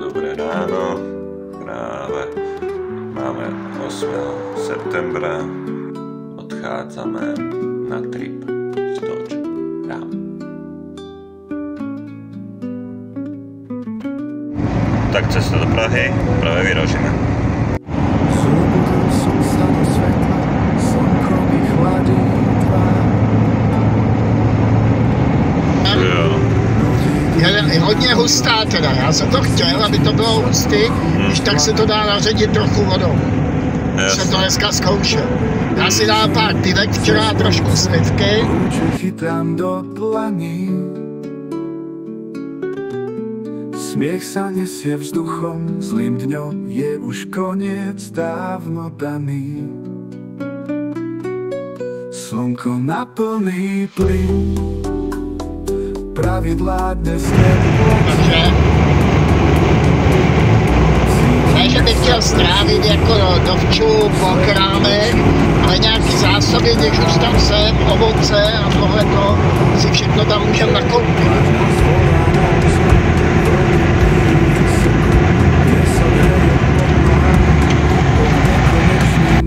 Dobré ráno, práve máme 8. septembra, odchádzame na trip z Dodge Ram. Tak cesta do Prahy práve vyražíme. Zobudil som sa do svetla, slnko mi chladí tvár. Je hodně hustá teda, já jsem to chtěl, aby to bylo hustý, když tak se to dá naředit trochu vodou. Jsem to dneska zkoušel. Já si dám pár pivek, včera trošku slivky. Lúče chytám do dlaní. Smiech sa nesie vzduchom, zlým dňom je už koniec dávno daný. Slnko na plný plyn, pravidlá dnes Takže ne, že bych chtěl strávit jako dovču po krámech, ale nějaký zásoby, když už tam jsem, ovoce a tohleto, si všechno tam můžeme nakoupit.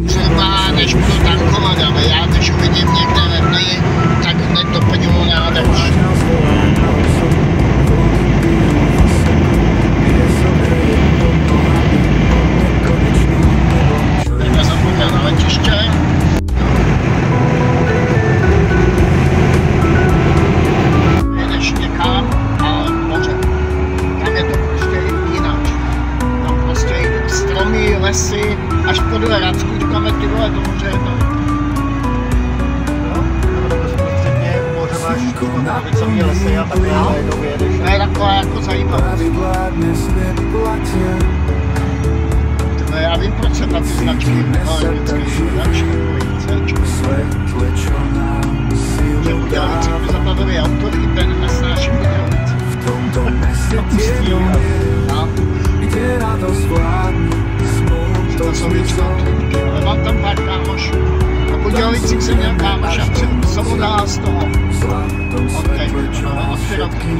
Třeba než budu tankovat, ale já když uvidím někde levný, tak hned doplňuji nádrž. Jdeme zapomněl na letiště. Jedeš někam a moře. Tam je to prostě jinak. Tam prostě stromy, lesy, až podle Radsku, říkáme ty vole, to moře je to. Pravicový lesy a takhle najednou jedeš. To je taková jako zajímavost. Já vím, proč jsem na ty značky vždycky značky, že Budějovice, aby zabavili auto, i ten nesnáším Budějovice. To jsou většinou kliniky, ale mám tam pár kámošů. A Budějovicích jsem měl kámoša v Sobodá z toho. Od Firovky.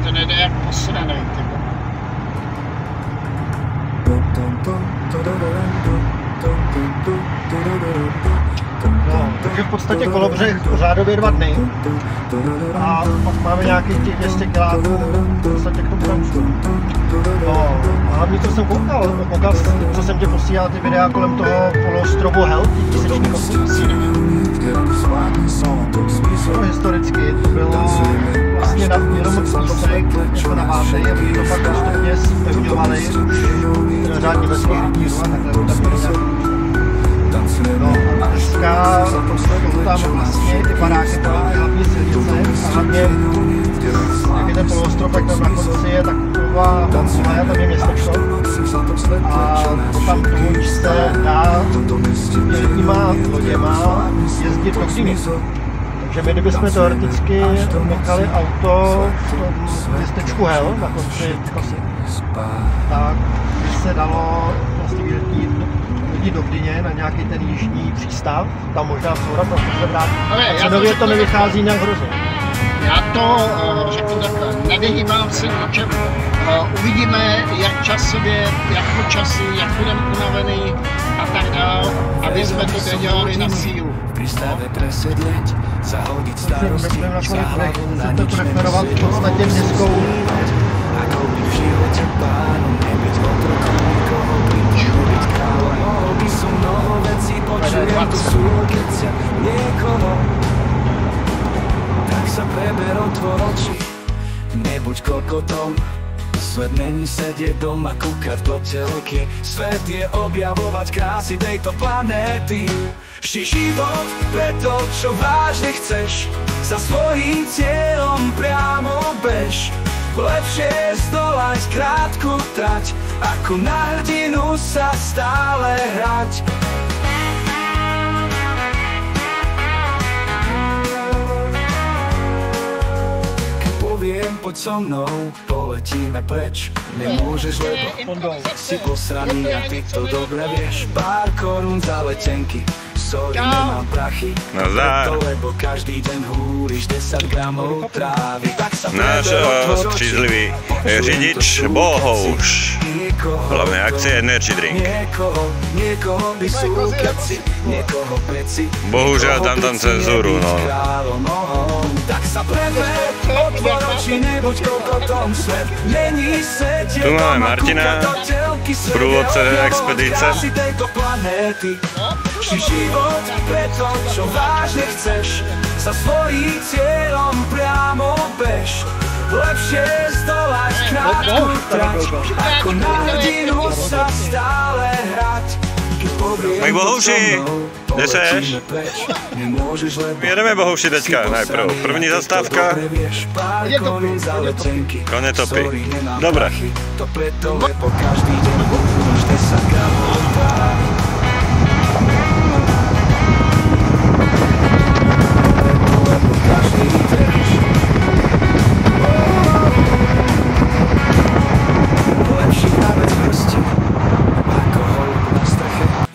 To nejde jak posranej, tybo. No, takže v podstatě Kolobřeh řádově 2 dny a pak máme nějakých těch 200 kiláků v podstatě k tomu tancu. No, a hlavně co jsem koukal, co jsem tě posílal ty videa kolem toho poloostrovu Hel, těch tisíčních kopů. No, historicky to bylo vlastně jenom kostek, jako na Vážej, aby to pak postupně zpevňovali řádně bez těch rytířů a takhle tam byli nějaký. No a dneska jsou tam vlastně ty baráky pro hlavní silnice a hlavně jak je ten poloostrov, tak tam na konci je taková Danculaja, tam je městečko a tam tomu, když se dá těma loděma jezdit do Gdyni. Takže my kdybychom teoreticky nechali auto v tom městečku Hel na konci trasy, tak by se dalo vlastně vyletít do Gdyně na nějaký ten jižní přístav, tam možná sourat, tam se vrátí. A cenově to nevychází nějak hrozně. Já to řeknu takhle, nevyhýbám se na čem. Uvidíme, jak časově, jak počasí, jak budeme unavený a tak dál, aby jsme to nedělali na sílu. Budeme na to preferovat v podstatě městskou. Tak sa preber otvor oči, nebuď kokotom. Svet není sedieť doma, kúkať po telke. Svet je objavovať krásy tejto planéty. Ži život pre to, čo vážne chceš, za svojím cieľom priamo bež. Lepšie je zdolať krátku trať, ako na hrdinu sa stále hrať. poviem, poď so mnou, poletíme preč. Nemôžeš, lebo si posraný a ty to dobre vieš. Pár korún za letenky, sorry, nemám prachy. Nazdar. Lebo každý deň húriš 10 gramov trávy. Náš střízlivý řidič Bohouš. Hlavné akcie Energy Drink. Niekoho by sú kaci, niekoho peci. Bohužel tam cenzuru, no. Tak sa prever, otvor oči, nebuď kokotom, svet není sedieť. Tu máme Martina, průvodce expedice. Ži život pre to, čo vážne chceš, za svojím cieľom priamo bež. Lepšie zdolať krátku trať, ako na hrdinu sa stále hrať. Tak Bohouši, kde seš? Jedeme Bohouši teďka najprv. První zastávka. Konetopy. Dobre.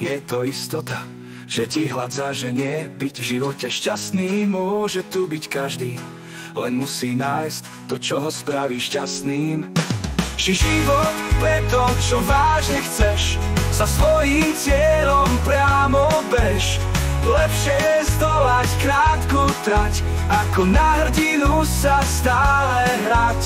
Je to istota, že ti hlad zaženie. Byť v živote šťastný môže tu byť každý, len musí nájsť to, čo ho spraví šťastným. Ži život pre to, čo vážne chceš, za svojím cieľom priamo bež. Lepšie zdolať krátku trať, ako na hrdinu sa stále hrať.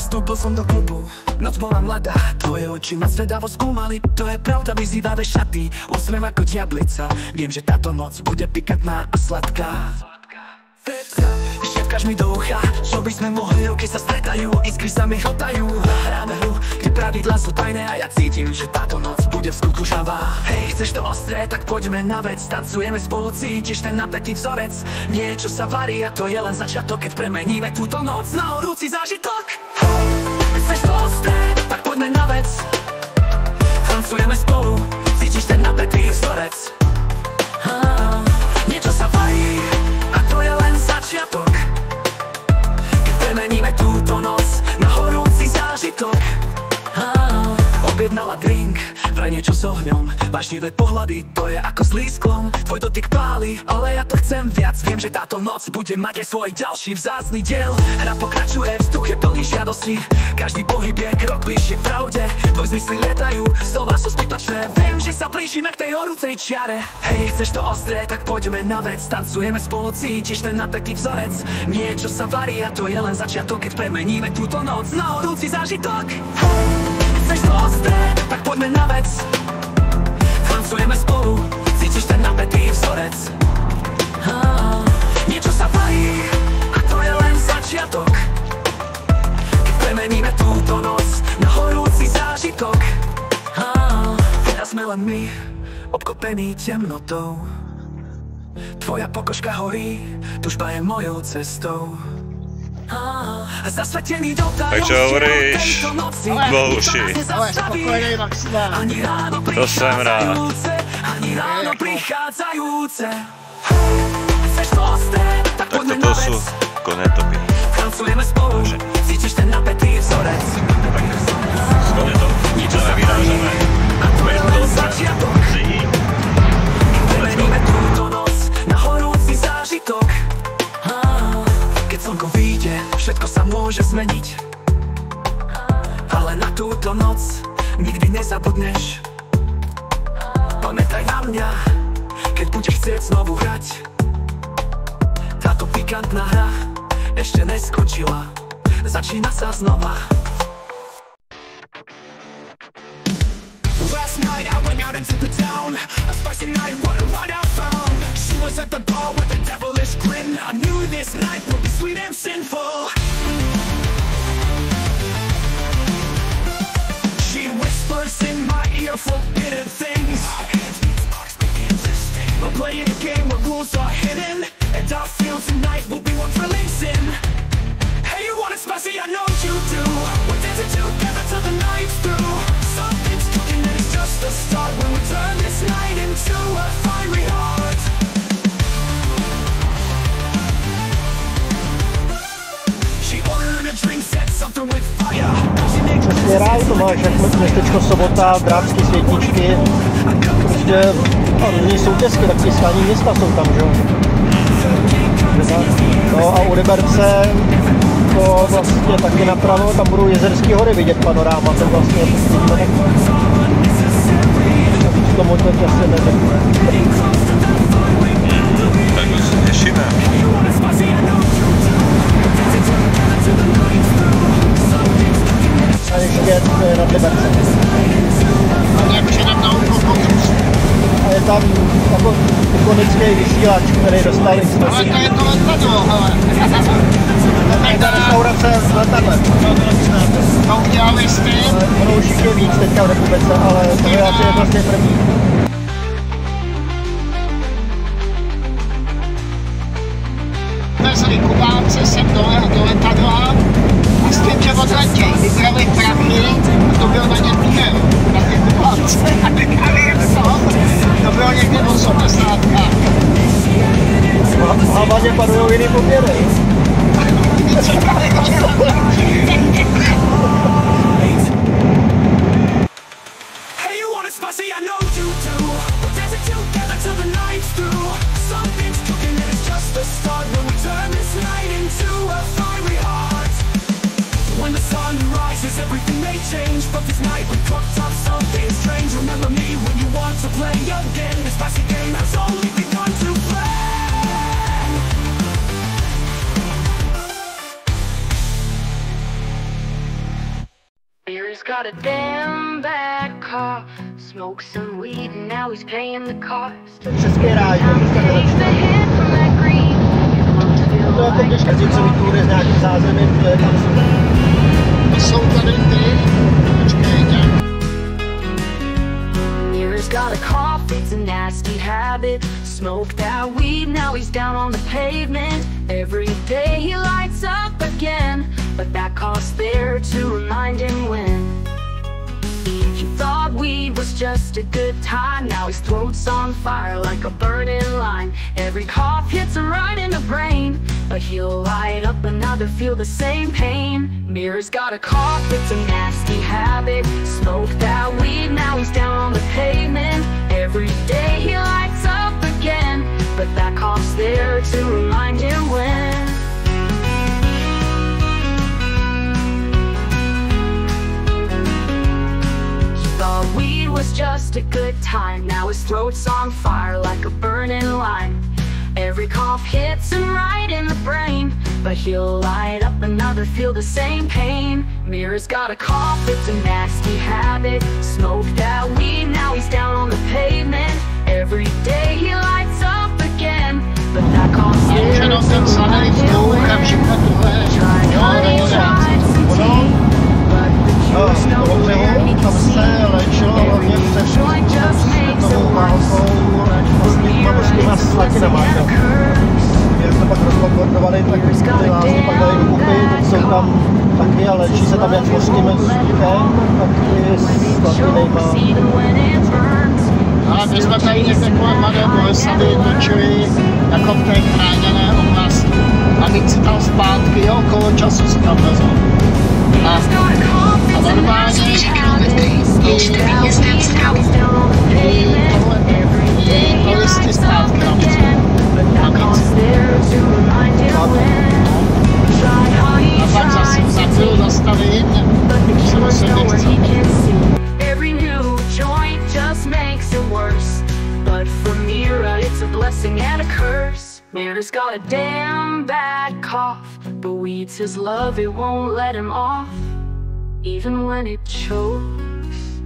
Vstúpil som do klubu, noc bola mladá, tvoje oči ma zvedavo skúmali. To je pravda, vyzývavé šaty, úsmev ako diablica. Viem, že táto noc bude pikantná a sladká. Šepkáš mi do ucha, čo by sme mohli, roky sa stretajú, iskry sa mi chotajú. Hráme hru, kde pravidlá sú tajné a ja cítim, že táto noc bude v skutku žavá. Hej, chceš to ostré, tak poďme na vec, tancujeme spolu, cítiš ten napätý vzorec. Niečo sa varí a to je len začiatok, keď premeníme túto noc na horúci zážitok. Chceš to ostré, tak poďme na vec, tancujeme spolu, cítiš ten napätý vzorec. Niečo sa varí a to je len začiatok, keď premeníme túto noc na horúci zážitok. Objednala drink, vraj niečo s ohňom, vášnivé pohľady, to je ako zlý sklon. Tvoj dotyk páli, ale ja to chcem viac. Viem, že táto noc bude mať aj svoj ďalší vzácny diel. Hra pokračuje, vzduch je plný žiadosti, každý pohyb je krok bližšie k pravde. Tvoj zmysly lietajú, slova sú zbytočné, viem, že sa blížime k tej horúcej čiare. Hej, chceš to ostré, tak poďme na vec, tancujeme spolu, cítiš ten napätý vzorec. Niečo sa varí a to je len začiatok, keď premeníme túto noc na horúci zážitok. Chceš to ostré, tak poďme na vec, tancujeme spolu, cítiš ten napätý vzorec. Niečo sa varí a to je len začiatok, keď premeníme túto noc na horúci zážitok. Teraz sme len my, obklopený temnotou. Tvoja pokožka horí, tužba je mojou cestou. Zasvetený do Takže hovoríš, Bohouši. Ale spokojený maximálně. To jsem rád. Ani ráno prichádzajúce. Chceš to ostré, tak poďme toto na sú vec, konetopy. tancujeme spolu, cítiš ten napätý vzorec. Z konetopy. Ničo vyrážame. A to je len začiatok, premeníme túto noc na horúci zážitok. Keď slnko vyjde, všetko sa môže zmeniť, ale na túto noc nikdy nezabudneš. Pamätaj na mňa, keď budeš chcieť znovu hrať. Táto pikantná hra ešte neskončila, začína sa znova. Last night I went out into the town, a spicy night, what I found. She was at the bar with a devilish grin. I knew this night would be sweet and sinful. She whispers in my ear forbidden things. We're playing a game where rules are hidden, and I feel tonight will be one thrilling sin. vlastně ráj, to máš jak městečko Sobota, drábské světničky, prostě a různý soutězky, tak ty schání města jsou tam, že jo. No a u Liberce to vlastně taky napravo, tam budou Jezerské hory vidět panoráma, to vlastně to moc vlastně neřeknu. Tak se těšíme. A ještě nad Liberce. A jak přede mnou pokus. A je tam jako ikonický vysílač, který dostali. Ale to je to letadlo, hele. To je ta restaurace s letadlem. To udělali s tím. Ono už je víc teďka v republice, ale to je asi vlastně první. Vezli Kubánce sem dole do letadla a s tím, že odletěj, vybrali prachy a to byl na ně tunel, na ty Kubánce a nechali je v tom. To bylo někdy v 80. V Havaně panují jiný poměry. Everything may change, but this night we cooked up something strange. Remember me when you want to play again. This spicy game has only begun to play. Beer's got a damn bad car. Smokes some weed and now he's paying the cost. Český ráj, Take the hit from that green. to jako když kařicový túry s nějakým zázemím, to je tam Jsou tady ty, počkejte. Mirror's got a cough, it's a nasty habit. Smoked that weed, now he's down on the pavement. Every day he lights up again, but that cough's there to remind him when. He thought weed was just a good time, now his throat's on fire like a burning line. Every cough hits him right in the brain, but he'll light up another, feel the same pain. Mirror's got a cough, it's a nasty habit. Smoked that weed, now he's down on the pavement. Every day he lights up again, but that cough's there to remind him when. Thought weed was just a good time, now his throat's on fire like a burning line. Every cough hits him right in the brain, but he'll light up another, feel the same pain. Mirror's got a cough, it's a nasty habit. Smoked that weed, now he's down on the pavement. Every day he lights up again, but that cough's there to remind him when. Tried tam se léčilo hlavně před světovou válkou různýma mořskýma slatinama. Když to pak rozbordovali, tak ty lázně pak dali dokupy, teď jsou tam taky a léčí se tam jak s mořským vzduchem, tak i s slatinejma. Ale my jsme tady někde kolem Mladé Boleslavi točili jako v té chráněné oblasti. A víc si tam zpátky, jo, okolo času si tam vezou. A normálně to listy zpátky tam vezou. A pak zase za chvíli zastavit, když se musím nechci. It's a blessing and a curse. Mirror's got a damn bad cough, but weed's his love, it won't let him off, even when it chokes.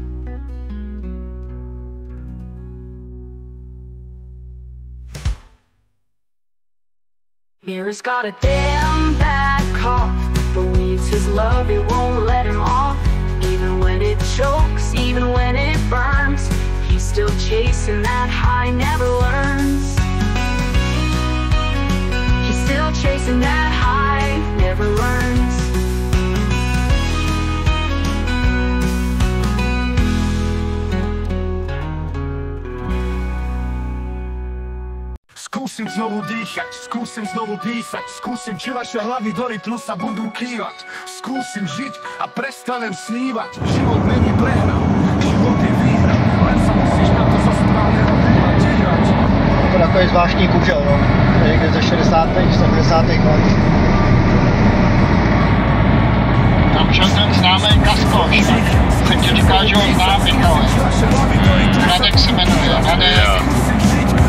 Mirror's got a damn bad cough, but weed's his love, it won't let him off, even when it chokes, even when it burns. He's still chasing that high, never learns. He's still chasing that high, never learns. Zkusím znovu dýchať, skúsim znovu písať, skúsim, či vaše hlavy do rytmu sa budú kývať. Skúsim žiť a prestanem snívať. Život není prehra, život je výhra, len sa musíš na to zo správneho úhla dívať. To je takový zvláštní kužel, no. To je někde ze 60. 70. let. Tam šel ten známý Kaskoš. Jsem ti říkal, že ho znám, Michale. Radek se jmenuje, Radek.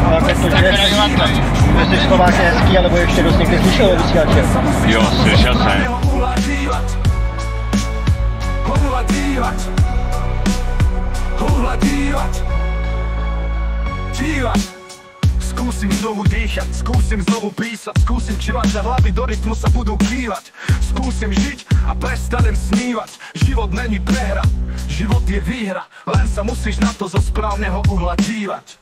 Ale je to že jestli Slovák je hezký, alebo ještě dost někdy slyšel o vysílače. Jo, slyšel jsem. Skúsim znovu dýchať, skúsim znovu písať, skúsim, či vaše hlavy do rytmu sa budú kývať. Skúsim žiť a prestanem snívať. Život není prehra, život je výhra, len sa musíš na to zo správneho uhla dívať.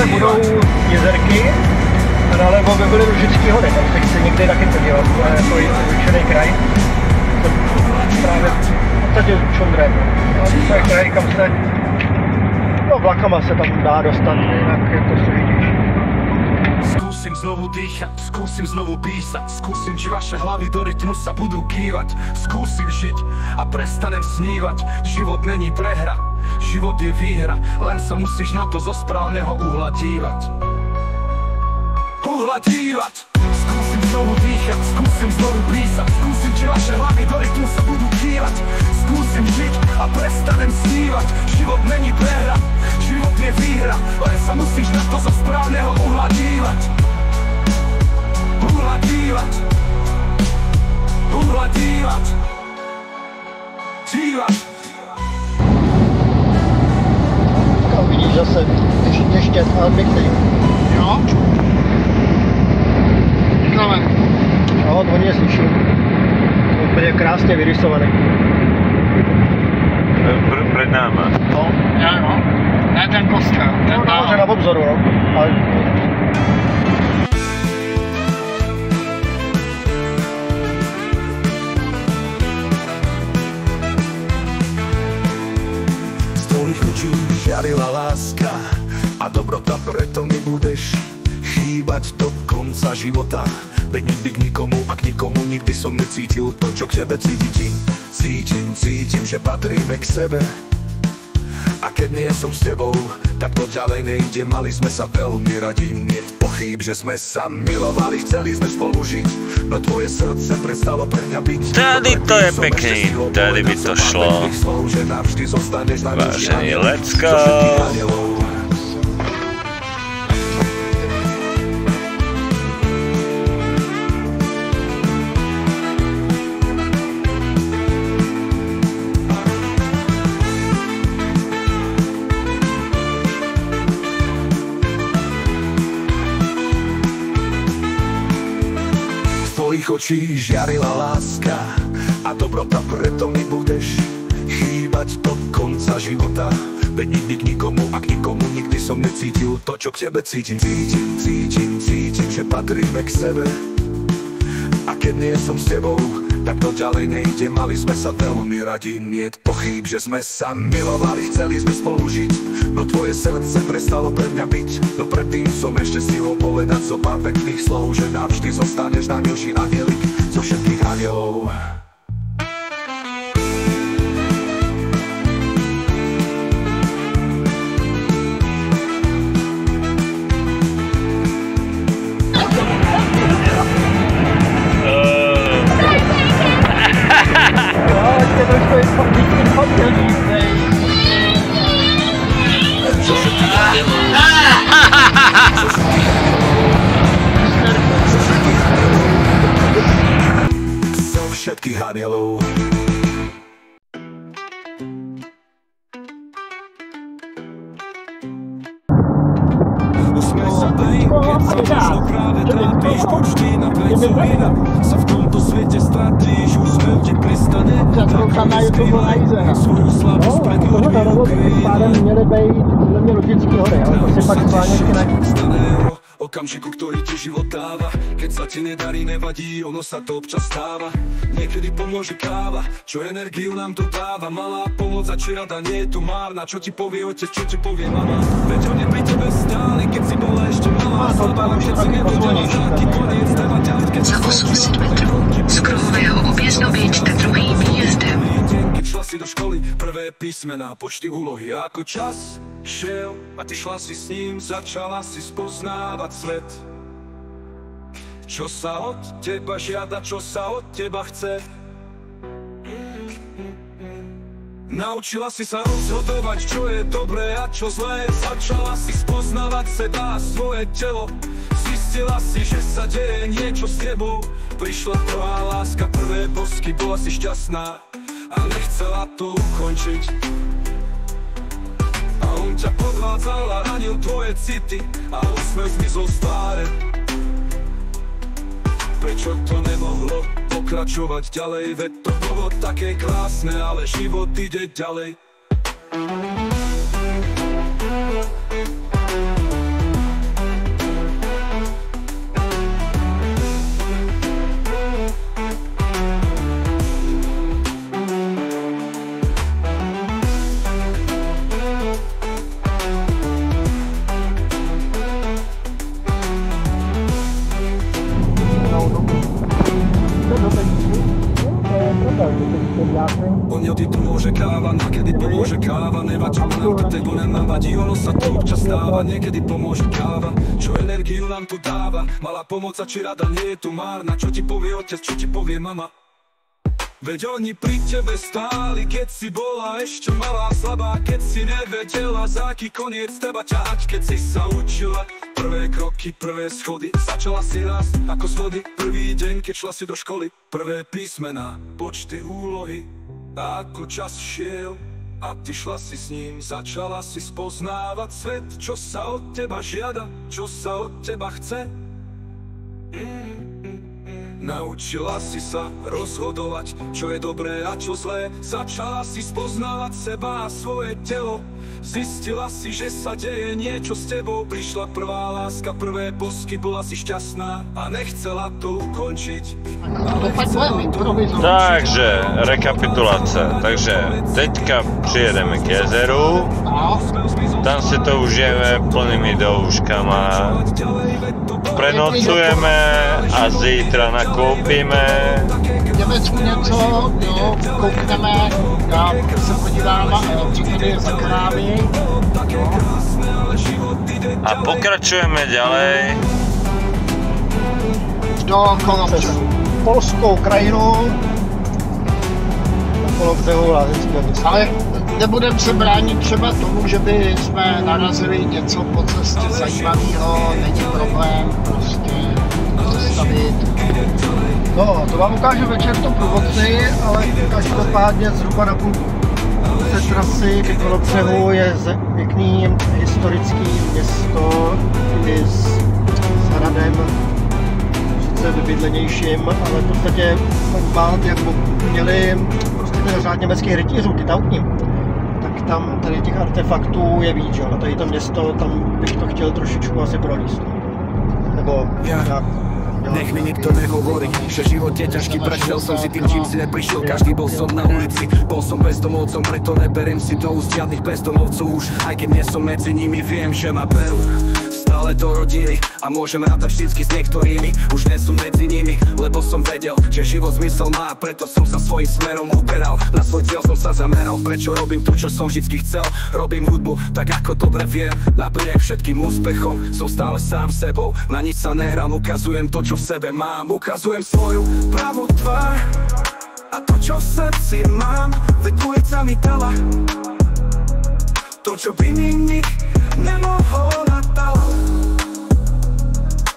Budou jezerky a nalevo by byly Lužické hory, tam se chci někdy taky podívat, to je takový vyčený kraj. Právě v podstatě Čondrem, to je kraj, kam se, no vlakama se tam dá dostat, jinak je to složitější. Skúsim znovu dýchať, skúsim znovu písať, skúsim, či vaše hlavy do rytmu sa budú kývať. Skúsim žiť a prestanem snívať. Život není prehra, život je výhra, len sa musíš na to zo správneho uhla dívať. Uhla dívať. Skúsim znovu dýchať, skúsim znovu písať, skúsim, či vaše hlavy do rytmu sa budú kývať. Skúsim žiť a prestanem snívať. Život není prehra, život je výhra, len sa musíš na to zo správneho uhla dívať. Uhla dívať. Uhla dívať. Dívať. Vidíš zase ještě Albity. Jo? Říkáme. No, oni je slyším. Úplně krásně vyrysovaný. Před náma. No. Jo. Ne ten kostel, ten No, dál. na obzoru, no. Ale... Žiarila láska a dobrota, preto mi budeš chýbať do konca života. Veď nikdy k nikomu a k nikomu nikdy som necítil to, čo k tebe cítim. Cítim, že patríme k sebe. A keď nie som s tebou, tak to ďalej nejde. Mali sme sa veľmi radi, nie pochýb, že sme sa milovali, chceli sme spolu žiť. No tvoje srdce prestalo pre mňa byť. Tady to je pekný, tady by to šlo. Vážený, let's go! Tvojich očí žiarila láska a dobrota, preto mi budeš chýbať do konca života. Veď nikdy k nikomu a k nikomu nikdy som necítil to, čo k tebe cítim. Cítim, že patríme k sebe. A keď nie som s tebou, tak to ďalej nejde. Mali sme sa veľmi radi, niet pochýb, že sme sa milovali, chceli sme spolu žiť. No tvoje srdce prestalo pre mňa byť. No predtým som ešte stihol povedať zo pár pekných slov, že navždy zostaneš najmilší anielik zo všetkých anielov. Všetkých anielov. Usmej sa, babe, keď sa práve trápiš, počty na plecu inak sa v tomto svete stratíš, úsmev ti prestane, tlakový skrývaj svoju slabosť pred ľuďmi ukryj. Měly být podle mě logický hory, ale to si pak schválně ne. Okamžiku, ktorý ti život dáva, keď sa ti nedarí, nevadí, ono sa to občas stáva. Niekedy pomôže káva, čo energiu nám to dáva. Malá pomoc a či rada nie je tu márna. Čo ti povie otec, čo ti povie mama. Veď on je pri tebe stále, keď si bola ešte malá. Slabá, keď si nevedela taký koniec, treba ťahať, keď Za 800 metrů z kruhového objezdu vyjďte druhým výjezdem. Keď šla si do školy, prvé písmená, počty úlohy. A ako čas šiel a ty šla si s ním, začala si spoznávať svet. Čo sa od teba žiada, čo sa od teba chce. Naučila si sa rozhodovať, čo je dobré a čo zlé. Začala si spoznávať seba a svoje telo. Zistila si, že sa deje niečo s tebou. Prišla prvá láska, prvé bosky, bola si šťastná a nechcela to ukončiť. A on ťa podvádzal a ranil tvoje city a úsmev zmizol z tváre. Prečo to nemohlo pokračovať ďalej? Veď to bolo také krásne, ale život ide ďalej. Poňaty pomôže káva, niekedy pomôže káva. Nevadí, nám to tebo nenavadí, ono sa to občas stáva. Niekedy pomôže káva, čo energiu nám tu dáva. Malá pomoc a či rada nie je tu márna. Čo ti povie otec, čo ti povie mama. Veď oni pri tebe stáli, keď si bola ešte malá, slabá. Keď si nevedela, za aký koniec teba ťahať. Keď si sa učila prvé kroky, prvé schody. Začala si rásť ako z vody. Prvý deň, keď šla si do školy. Prvé písmená, počty úlohy. A ako čas šiel a ty šla si s ním. Začala si spoznávať svet, čo sa od teba žiada, čo sa od teba chce. Naučila si sa rozhodovať, čo je dobré a čo zlé. Začala si spoznávať seba a svoje telo. Zistila si, že sa deje niečo s tebou. Prišla prvá láska, prvé bosky, bola si šťastná a nechcela to ukončiť. Takže, rekapitulace. Takže, teďka přijedeme k jezeru. Tam si to užijeme plnými douškama. Prenocujeme a zítra nakoupíme. Jdeme tu něco, jo, koukneme, já se podívám co tady je za krávy. A pokračujeme ďalej. Do Kolobřehu. Polskou krajinu. Na Kolobřehu lázeňského města. Ale nebudeme se bránit třeba tomu, že by jsme narazili něco po cestě zajímavého, není problém prostě zastavit. No, to vám ukážu večer v tom průvodci, ale každopádně zhruba na půl té trasy ke Kolobřehu je pěkný historický město i s hradem, sice vybydlenějším, ale v podstatě jak měli prostě řád německých rytířů, ty tautní, tak tam tady těch artefaktů je víc, jo. A tady to město, tam bych to chtěl trošičku asi prolíst. Nebo nějak. Nech mi nikto nehovorí, že život je ťažký, prešiel som si tým, čím si neprišiel. Každý bol som na ulici, bol som bezdomovcom, preto neberiem si do úst žiadnych bezdomovcov už. Aj keď nie som medzi nimi, viem, že ma berú stále do rodiny a môžem rátať vždycky s niektorými. Už nie som medzi nimi, lebo som vedel, že život zmysel má, preto som sa svojím smerom uberal. Na svoj cieľ som sa zameral, prečo robím to, čo som vždycky chcel. Robím hudbu, tak ako dobre viem, napriek všetkým úspechom som stále sám sebou. Na nič sa nehrám, ukazujem to, čo v sebe mám. Ukazujem svoju pravú tvár a to, čo v srdci mám. Veď dvojica mi dala to, čo by mi nik nemohol nadal.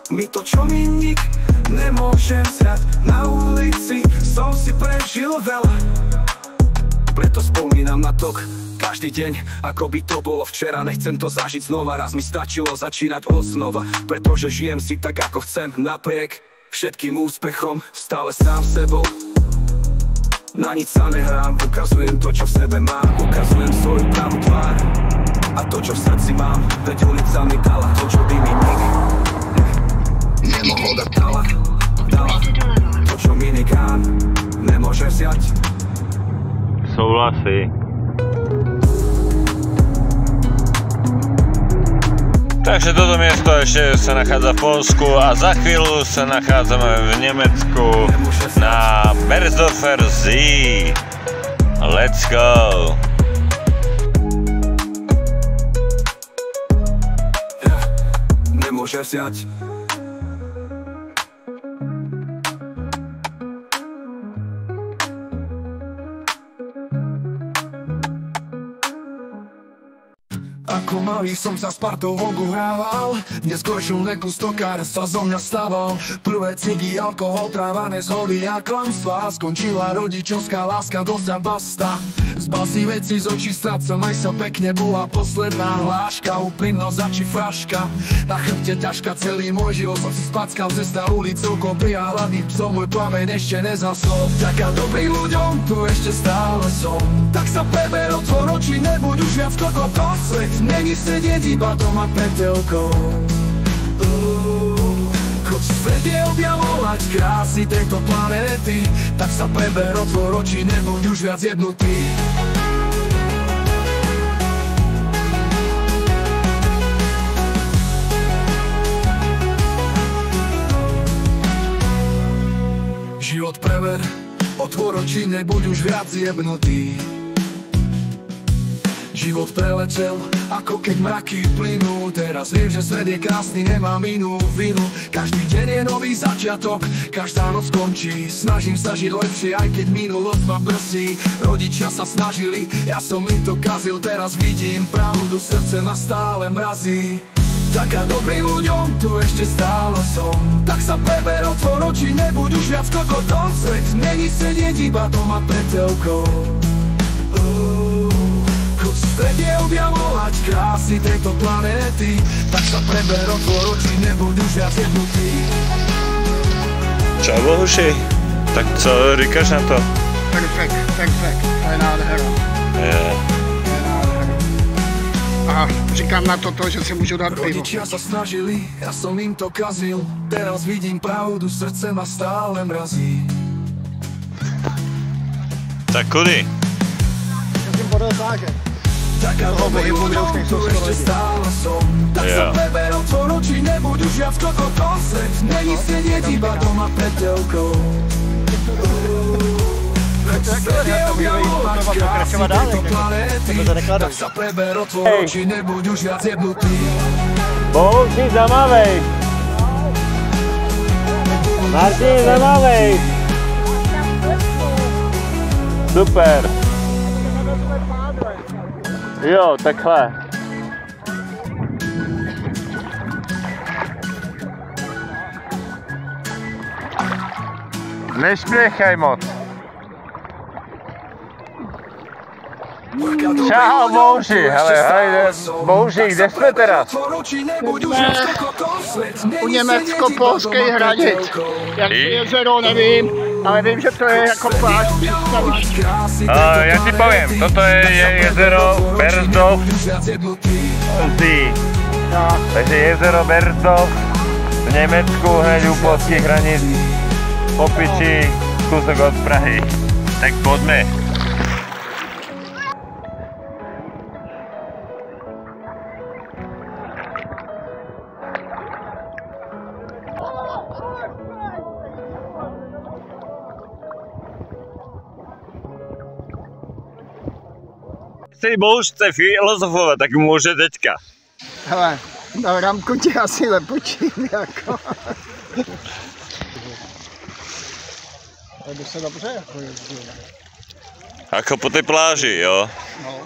Mi to, čo mi nik nemôže vziať. Na ulici som si prežil veľa, preto spomínam na tok každý deň, ako by to bolo včera. Nechcem to zažiť znova, raz mi stačilo začínať odznova. Pretože žijem si tak, ako chcem, napriek všetkým úspechom, stále sám sebou. Na nič sa nehrám, ukazujem to, čo v sebe mám. Ukazujem svoju pravú tvár a to, čo v srdci mám. Veď ulica mi dala to, čo by mi nik nemohol dať. Dala to, čo mi nikám nemôže vziať. Souhlasí. Takže toto miesto ešte sa nachádza v Poľsku a za chvíľu sa nachádzame v Nemecku na Berzdorfer See. Let's go! Nemôže vziať. Ako malý som sa s partou vonku hrával, neskôršil neku stokár sa zo mňa stával. Prvé cigy, alkohol, trávané zhody a klamstvá. Skončila rodičovská láska, dosť a basta. Zbal si veci z očí, strácam, aj sa pekne, bola posledná hláška. Úprimnosť a či fraška, na chrbte ťažka, celý môj život som si spackal. Cesta ulicou, kopy a hladný psom, môj plameň ešte nezasol. Vďaka dobrým ľuďom, tu ešte stále som. Tak sa preber, otvor oči, nebuď už viac kokotom. Svet není sedieť iba doma pred telkou. Choď v svete objavovať krásy tejto planéty. Tak sa preber, otvor oči, nebuď už viac jednotný. Život prever, otvor oči, nebuď už viac jebnutý. Život preletel, ako keď mraky plynú. Teraz viem, že svet je krásny, nemám inú vinu. Každý deň je nový začiatok, každá noc končí. Snažím sa žiť lepšie, aj keď minulosť ma brzdí. Rodičia sa snažili, ja som im to kazil. Teraz vidím pravdu, srdce ma stále mrazí. Taká dobrým ľuďom, tu ešte stále som. Tak sa preber, otvor oči, nebuď už viac kokotom. Svet není sedieť iba doma pred telkou. Strede objavovať krásy tejto planéty. Tak sa preber, otvor oči, nebuď už viac jednotný. Čau Bohuši, tak co říkáš na to? Perfekt, to je nádhera. Je nádhera. A říkám na to, že si můžu dát pivo. Rodičia sa snažili, ja som im to kazil. Teraz vidím pravdu, srdce ma stále mrazí. Tak kudy? Taká dobrým ľuďom, tu ešte stále som. Tak sa preber, otvor oči, nebuď už viac kokotom. Svet není sedieť iba doma pred telkou. Strede objavovať krásy tejto planéty. Tak sa preber, otvor oči, nebuď už viac jebnutý. Bohuši, zamávej! Martin, zamávej! Super! Jo, takhle. Nešpěchaj moc. Čau, Bouši, hele, Bouši, kde jsme teda? U německo-polské hranic. Jak je jezero, nevím, ale vím, že to je jako pláž. Já ti povím, toto je jezero Berzdorf See. Takže jezero Berzdorf v Německu, hned u polských hranic, po piči, kúsok od Prahy. Tak poďme. Jestli Bouš chce filozofovat, tak může teďka. Hele, na ramku tě asi lepočím, jako. Ale by se dobře jako jezdil. Jako po té pláži, jo? No.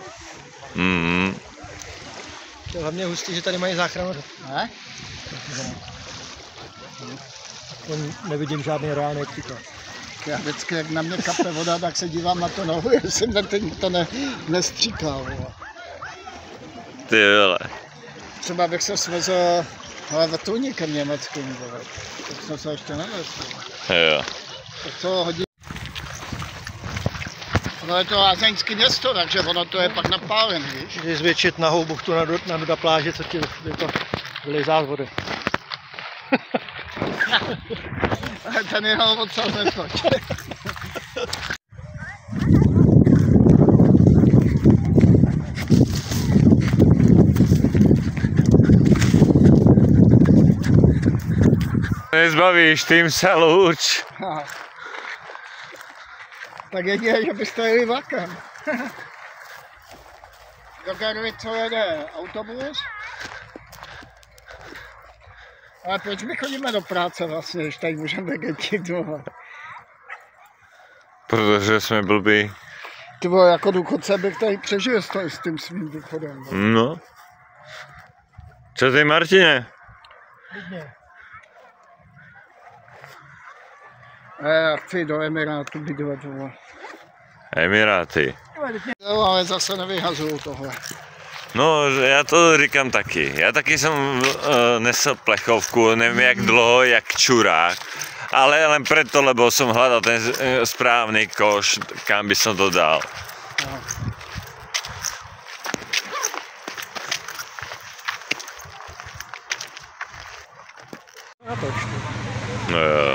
To je hlavně hustý, že tady mají záchranu. Ne? Nevidím žádný reálný příklad. Já vždycky, jak na mě kape voda, tak se dívám na to nohu, jestli mě to nestříká. Ty vole. Třeba bych se svezl vrtulníkem německým, tak jsem se ještě nevezl. Jo. Tak to hodí. No je to lázeňské město, takže ono to je pak napálené, víš? Když zvětšit nahou buchtu na pláži, co ti to vylejzá z vody. Ale ten jeho odsal netoč. Nezbavíš, tým se luč. Tak jedině, že byste jeli vlakem. Do Gervice jede autobus. Ale proč my chodíme do práce vlastně, když tady můžeme gentit dole? Protože jsme blbí. Ty vole, jako důchodce bych tady přežil s tím svým důchodem. No. Co ty, Martine? Já chci do Emirátu bydlet, vole. Emiráty. No, ale zase nevyhazuju tohle. No, já to říkám taky. Já taky jsem nesl plechovku, nevím jak dlouho, jak čurák. Ale len preto, lebo som hľadal ten správny koš, kam by som to dal. No jo.